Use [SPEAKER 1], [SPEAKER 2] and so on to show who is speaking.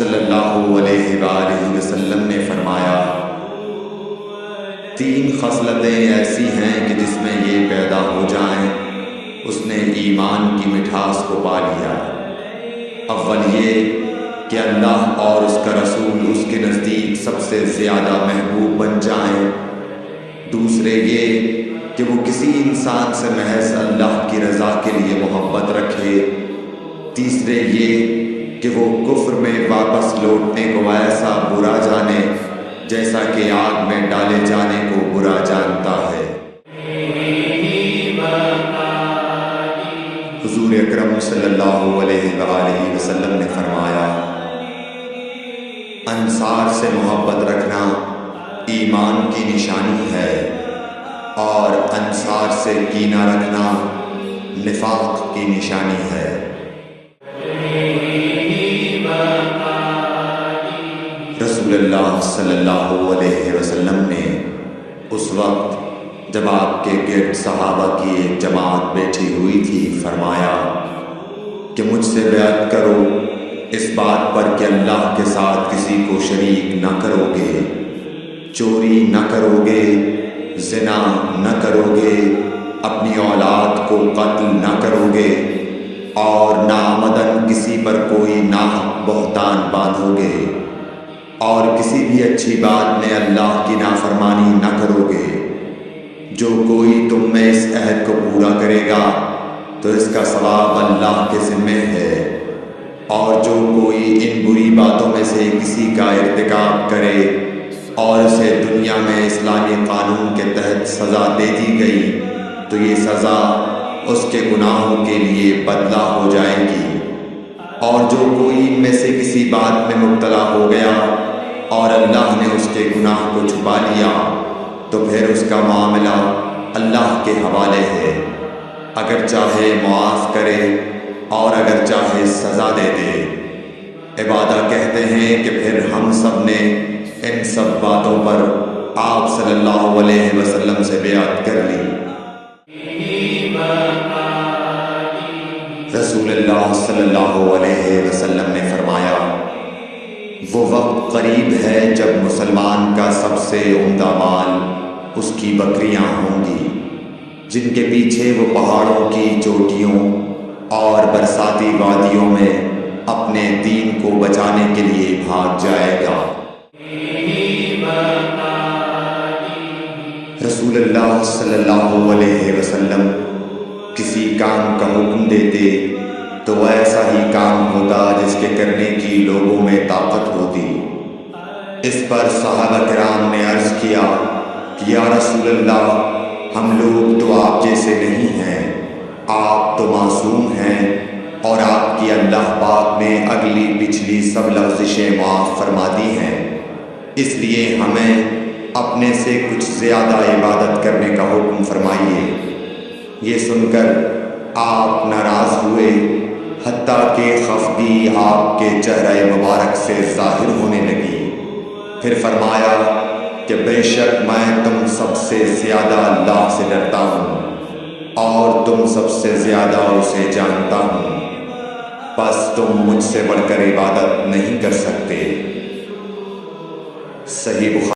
[SPEAKER 1] صلی اللہ علیہ وآلہ وسلم نے فرمایا، 3 خصلتیں ایسی ہیں کہ جس میں یہ پیدا ہو جائیں اس نے ایمان کی مٹھاس کو پا لیا۔ اول یہ کہ اللہ اور اس کا رسول اس کے نزدیک سب سے زیادہ محبوب بن جائیں۔ دوسرے یہ کہ وہ کسی انسان سے محض اللہ کی رضا کے لیے محبت رکھے۔ تیسرے یہ کہ وہ کفر میں واپس لوٹنے کو ایسا برا جانے جیسا کہ آگ میں ڈالے جانے کو برا جانتا ہے۔ حضور اکرم صلی اللہ علیہ وآلہ وسلم نے فرمایا، انصار سے محبت رکھنا ایمان کی نشانی ہے اور انصار سے کینہ رکھنا نفاق کی نشانی ہے۔ رسول اللہ صلی اللہ علیہ وسلم نے اس وقت جب آپ کے گرد صحابہ کی ایک جماعت بیٹھی ہوئی تھی فرمایا کہ مجھ سے بیعت کرو اس بات پر کہ اللہ کے ساتھ کسی کو شریک نہ کرو گے، چوری نہ کرو گے، زنا نہ کرو گے، اپنی اولاد کو قتل نہ کرو گے اور ناعمدن کسی پر کوئی ناحق بہتان باندھو گے اور کسی بھی اچھی بات میں اللہ کی نافرمانی نہ کرو گے۔ جو کوئی تم میں اس عہد کو پورا کرے گا تو اس کا ثواب اللہ کے ذمہ ہے، اور جو کوئی ان بری باتوں میں سے کسی کا ارتکاب کرے اور اسے دنیا میں اسلامی قانون کے تحت سزا دے دی گئی تو یہ سزا اس کے گناہوں کے لیے بدلہ ہو جائے گی، اور جو کوئی ان میں سے کسی بات میں مبتلا ہو گیا اور اللہ نے اس کے گناہ کو چھپا لیا تو پھر اس کا معاملہ اللہ کے حوالے ہے، اگر چاہے معاف کرے اور اگر چاہے سزا دے دے۔ عبادہ کہتے ہیں کہ پھر ہم سب نے ان سب باتوں پر آپ صلی اللہ علیہ وسلم سے بیعت کر لی۔ رسول اللہ صلی اللہ علیہ وسلم نے فرمایا، وہ وقت قریب ہے جب مسلمان کا سب سے عمدہ مال اس کی بکریاں ہوں گی، جن کے پیچھے وہ پہاڑوں کی چوٹیوں اور برساتی وادیوں میں اپنے دین کو بچانے کے لیے بھاگ جائے گا۔ رسول اللہ صلی اللہ علیہ وسلم کسی کام کا حکم دیتے تو وہ ایسا ہی کام ہوتا جس کے کرنے کی لوگوں میں طاقت ہوتی۔ اس پر صحابہ کرام نے عرض کیا کہ یا رسول اللہ، ہم لوگ تو آپ جیسے نہیں ہیں، آپ تو معصوم ہیں اور آپ کی اللہ پاک نے اگلی پچھلی سب لغزشیں معاف فرما دی ہیں، اس لیے ہمیں اپنے سے کچھ زیادہ عبادت کرنے کا حکم فرمائیے۔ یہ سن کر آپ ناراض ہوئے، حتیٰ کہ خفگی آپ کے چہرہ مبارک سے ظاہر ہونے لگی۔ پھر فرمایا کہ بے شک میں تم سب سے زیادہ اللہ سے ڈرتا ہوں اور تم سب سے زیادہ اسے جانتا ہوں، بس تم مجھ سے بڑھ کر عبادت نہیں کر سکتے۔ صحیح بخاری